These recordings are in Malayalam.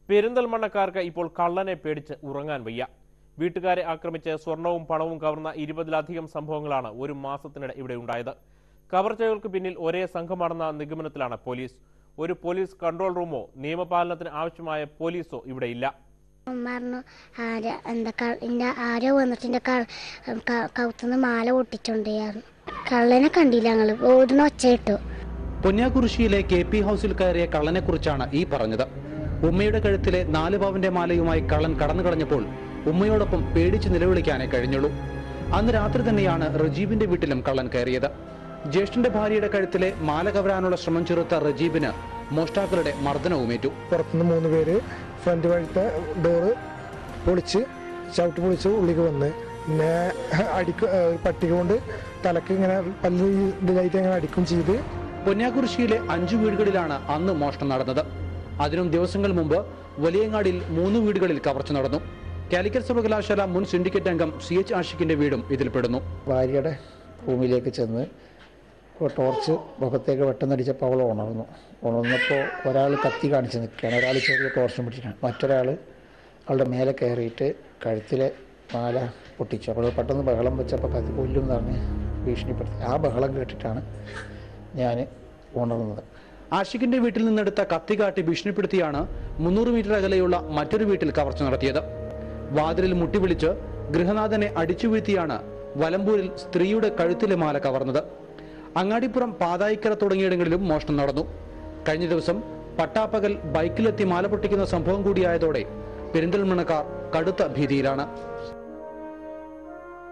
പെരിന്തൽമണ്ണക്കാർക്ക് ഇപ്പോൾ കള്ളനെ പേടിച്ച് ഉറങ്ങാൻ വയ്യ. വീട്ടുകാരെ ആക്രമിച്ച് സ്വർണവും പണവും കവർന്ന 20-ലധികം സംഭവങ്ങളാണ് ഒരു മാസത്തിനിടെ ഇവിടെ ഉണ്ടായത്. കവർച്ചകൾക്ക് പിന്നിൽ ഒരേ സംഘമാണെന്ന നിഗമനത്തിലാണ് പോലീസ്. ഒരു പോലീസ് കൺട്രോൾ റൂമോ നിയമപാലനത്തിന് ആവശ്യമായ പോലീസോ ഇവിടെ ഇല്ല. ആരോ വന്നിട്ട് കൗത്തുനിന്ന് മാല പൊട്ടിച്ചോണ്ട് കള്ളനെ കണ്ടില്ല, ഞങ്ങള് ഓടുന്ന ഒച്ച ഇട്ടു. പൊന്നാക്കുറിശ്ശിയിലെ KP ഹൗസിൽ കയറിയ കള്ളനെ കുറിച്ചാണ് ഈ പറഞ്ഞത്. ഉമ്മയുടെ കഴുത്തിലെ 4 പവന്റെ മാലയുമായി കള്ളൻ കടന്നു കളഞ്ഞപ്പോൾ ഉമ്മയോടൊപ്പം പേടിച്ച് നിലവിളിക്കാനേ കഴിഞ്ഞുള്ളൂ. അന്ന് രാത്രി തന്നെയാണ് റജീബിന്റെ വീട്ടിലും കള്ളൻ കയറിയത്. ജ്യേഷ്ഠന്റെ ഭാര്യയുടെ കഴുത്തിലെ മാല കവരാനുള്ള ശ്രമം ചെറുത്ത റജീബിന് മോഷ്ടാക്കളുടെ മർദ്ദനവുമേറ്റു. പുറത്തുനിന്ന് 3 പേര് ഫ്രണ്ട് വഴിത്തെ ഡോറ് പൊളിച്ച് ചവിട്ട് പൊളിച്ച് ഉള്ളിക്ക് വന്ന് പിന്നെ പട്ടിക കൊണ്ട് തലക്ക് ഇങ്ങനെ പല്ല് ഇതിലായിട്ട് അങ്ങനെ അടിക്കും ചെയ്ത്. പൊന്നാക്കുറിശ്ശിയിലെ 5 വീടുകളിലാണ് അന്ന് മോഷണം നടന്നത്. അതിനും ദിവസങ്ങൾ മുമ്പ് വലിയങ്ങാടിൽ 3 വീടുകളിൽ കവർച്ച നടന്നു. കാലിക്കറ്റ് സർവകലാശാല മുൻ സിൻഡിക്കേറ്റ് അംഗം CH ആഷിഖിന്റെ വീടും ഇതിൽപ്പെടുന്നു. ഭാര്യയുടെ റൂമിലേക്ക് ചെന്ന് ടോർച്ച് മുഖത്തേക്ക് വെട്ടുന്നടിച്ചപ്പോൾ അവൾ ഉണർന്നപ്പോൾ ഒരാൾ കത്തി കാണിച്ച് നിൽക്കുകയാണ്, ഒരാൾ ചെറിയ ടോർച്ചും പിടിച്ചിട്ടാണ്, മറ്റൊരാൾ അവളുടെ മേലെ കയറിയിട്ട് കഴുത്തിലെ മാല പൊട്ടിച്ചു. അപ്പോൾ പെട്ടെന്ന് ബഹളം വെച്ചപ്പോൾ കത്തി കൊല്ലും പറഞ്ഞ് ഭീഷണിപ്പെടുത്തി. ആ ബഹളം കേട്ടിട്ടാണ് ഞാൻ ഉണർന്നത്. ആഷിഖിന്റെ വീട്ടിൽ നിന്നെടുത്ത കത്തി കാട്ടി ഭീഷണിപ്പെടുത്തിയാണ് 300 മീറ്റർ അകലെയുള്ള മറ്റൊരു വീട്ടിൽ കവർച്ച നടത്തിയത്. വാതിലിൽ മുട്ടിവിളിച്ച് ഗൃഹനാഥനെ അടിച്ചു വീഴ്ത്തിയാണ് വലമ്പൂരിൽ സ്ത്രീയുടെ കഴുത്തിലെ മാല കവർന്നത്. അങ്ങാടിപ്പുറം, പാതായിക്കര തുടങ്ങിയിടങ്ങളിലും മോഷണം നടന്നു. കഴിഞ്ഞ ദിവസം പട്ടാപ്പകൽ ബൈക്കിലെത്തി മാല പൊട്ടിക്കുന്ന സംഭവം കൂടിയായതോടെ പെരിന്തൽമണ്ണക്കാർ കടുത്ത ഭീതിയിലാണ്.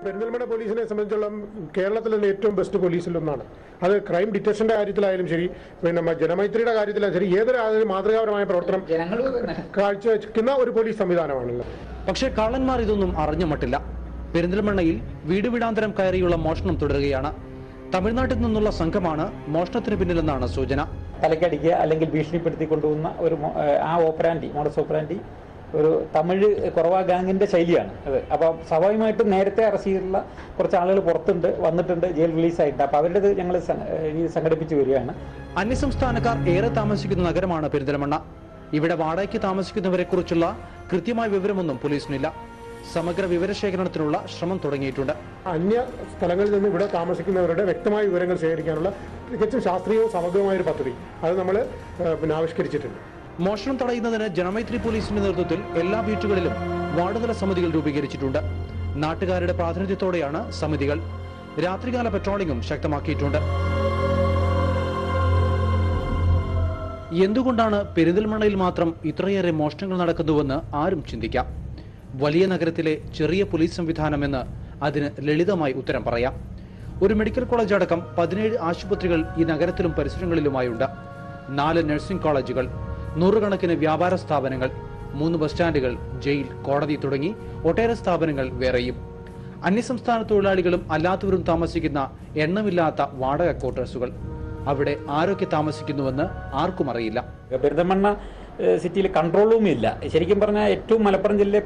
പെരിന്തൽമണ്ണ പോലീസിനെ സംബന്ധിച്ചോളം കേരളത്തിലെ ഏറ്റവും ബെസ്റ്റ് പോലീസിലൊന്നാണ്. അത് ക്രൈം ഡിറ്റക്ഷന്റെ കാര്യത്തിലായാലും ശരി, പിന്നെ ജനമൈത്രിയുടെ കാര്യത്തിലായാലും ശരി, ഏതൊരു മാതൃകാപരമായ പ്രവർത്തനം കാഴ്ചവെക്കുന്ന ഒരു പോലീസ് സംവിധാനമാണല്ലോ. പക്ഷേ കള്ളന്മാർ ഇതൊന്നും അറിഞ്ഞ മട്ടില്ല. പെരിന്തൽമണ്ണയിൽ വീട് വീടാന്തരം കയറിയുള്ള മോഷണം തുടരുകയാണ്. തമിഴ്നാട്ടിൽ നിന്നുള്ള സംഘമാണ് മോഷണത്തിന് പിന്നിലെന്നാണ് സൂചന. തലക്കടിക്കുക അല്ലെങ്കിൽ ഭീഷണിപ്പെടുത്തി കൊണ്ടുപോകുന്ന ഒരു മോഡസ് ഓപ്പറാൻഡി ഒരു തമിഴ് കുറവാ ഗാങ്ങിന്റെ ശൈലിയാണ് അത്. അപ്പോൾ സ്വാഭാവികമായിട്ടും നേരത്തെ അറസ്റ്റ് ചെയ്തിട്ടുള്ള കുറച്ച് ആളുകൾ പുറത്തുണ്ട്, വന്നിട്ടുണ്ട്, ജയിൽ റിലീസായിട്ടുണ്ട്. അപ്പോൾ അവരുടെ ഞങ്ങൾ സംഘടിപ്പിച്ചു വരികയാണ്. അന്യസംസ്ഥാനക്കാർ ഏറെ താമസിക്കുന്ന നഗരമാണ് പെരിന്തൽമണ്ണ. ഇവിടെ വാടകയ്ക്ക് താമസിക്കുന്നവരെ കുറിച്ചുള്ള കൃത്യമായ വിവരമൊന്നും പോലീസിനില്ല. സമഗ്ര വിവരശേഖരണത്തിനുള്ള ശ്രമം തുടങ്ങിയിട്ടുണ്ട്. അന്യ സ്ഥലങ്ങളിൽ നിന്ന് ഇവിടെ താമസിക്കുന്നവരുടെ വ്യക്തമായ വിവരങ്ങൾ ശേഖരിക്കാനുള്ള തികച്ചും ശാസ്ത്രീയവും സമഗ്രമായ ഒരു പദ്ധതി അത് നമ്മൾ ആവിഷ്കരിച്ചിട്ടുണ്ട്. മോഷണം തടയുന്നതിന് ജനമൈത്രി പോലീസിന്റെ നേതൃത്വത്തിൽ എല്ലാ വീട്ടുകളിലും വാർഡുതല സമിതികൾ രൂപീകരിച്ചിട്ടുണ്ട്. നാട്ടുകാരുടെ പ്രാതിനിധ്യത്തോടെയാണ് സമിതികൾ. രാത്രികാല പെട്രോളിംഗും ശക്തമാക്കിയിട്ടുണ്ട്. എന്തുകൊണ്ടാണ് പെരിന്തൽമണ്ണയിൽ മാത്രം ഇത്രയേറെ മോഷണങ്ങൾ നടക്കുന്നുവെന്ന് ആരും ചിന്തിക്കാം. വലിയ നഗരത്തിലെ ചെറിയ പോലീസ് സംവിധാനമെന്ന് അതിന് ലളിതമായി ഉത്തരം പറയാം. ഒരു മെഡിക്കൽ കോളേജ് അടക്കം 17 ആശുപത്രികൾ ഈ നഗരത്തിലും പരിസരങ്ങളിലുമായുണ്ട്. 4 നഴ്സിംഗ് കോളേജുകൾ, 100 കണക്കിന് വ്യാപാര സ്ഥാപനങ്ങൾ, 3 ബസ് സ്റ്റാൻഡുകൾ, ജയിൽ, കോടതി തുടങ്ങി ഒട്ടേറെ സ്ഥാപനങ്ങൾ വേറെയും. അന്യസംസ്ഥാന തൊഴിലാളികളും അല്ലാത്തവരും താമസിക്കുന്ന എണ്ണമില്ലാത്ത വാടക ക്വാർട്ടേഴ്സുകൾ. അവിടെ ആരൊക്കെ താമസിക്കുന്നുവെന്ന് ആർക്കും അറിയില്ല. പെരിന്തൽമണ്ണ സിറ്റിയിൽ കൺട്രോൾ റൂം ഇല്ല. ശരിക്കും പറഞ്ഞാൽ ഏറ്റവും മലപ്പുറം ജില്ലയിലെ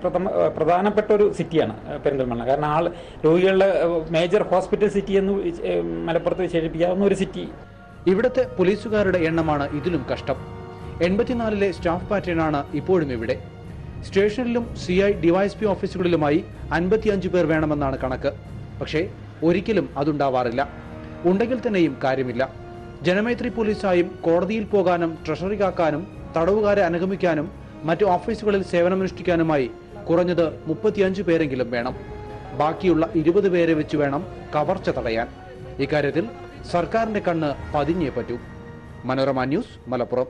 പ്രധാനപ്പെട്ട ഒരു സിറ്റിയാണ് പെരിന്തൽമണ്ണ. കാരണം രോഗികളുടെ മേജർ ഹോസ്പിറ്റൽ സിറ്റി എന്ന് മലപ്പുറത്ത് വിശേഷിപ്പിക്കാവുന്ന ഒരു സിറ്റി. ഇവിടുത്തെ പോലീസുകാരുടെ എണ്ണമാണ് ഇതിലും കഷ്ടം. 84-ലെ സ്റ്റാഫ് പാറ്റേണാണ് ഇപ്പോഴും ഇവിടെ. സ്റ്റേഷനിലും CI, DYSP ഓഫീസുകളിലുമായി 55 പേർ വേണമെന്നാണ് കണക്ക്. പക്ഷേ ഒരിക്കലും അതുണ്ടാവാറില്ല. ഉണ്ടെങ്കിൽ തന്നെയും കാര്യമില്ല. ജനമൈത്രി പോലീസായും കോടതിയിൽ പോകാനും ട്രഷറി കാക്കാനും തടവുകാരെ അനുഗമിക്കാനും മറ്റു ഓഫീസുകളിൽ സേവനമനുഷ്ഠിക്കാനുമായി കുറഞ്ഞത് 35 പേരെങ്കിലും വേണം. ബാക്കിയുള്ള 20 പേരെ വെച്ച് വേണം കവർച്ച തടയാൻ. ഇക്കാര്യത്തിൽ സർക്കാരിന്റെ കണ്ണ് പതിഞ്ഞേ പറ്റൂ. മനോരമ ന്യൂസ്, മലപ്പുറം.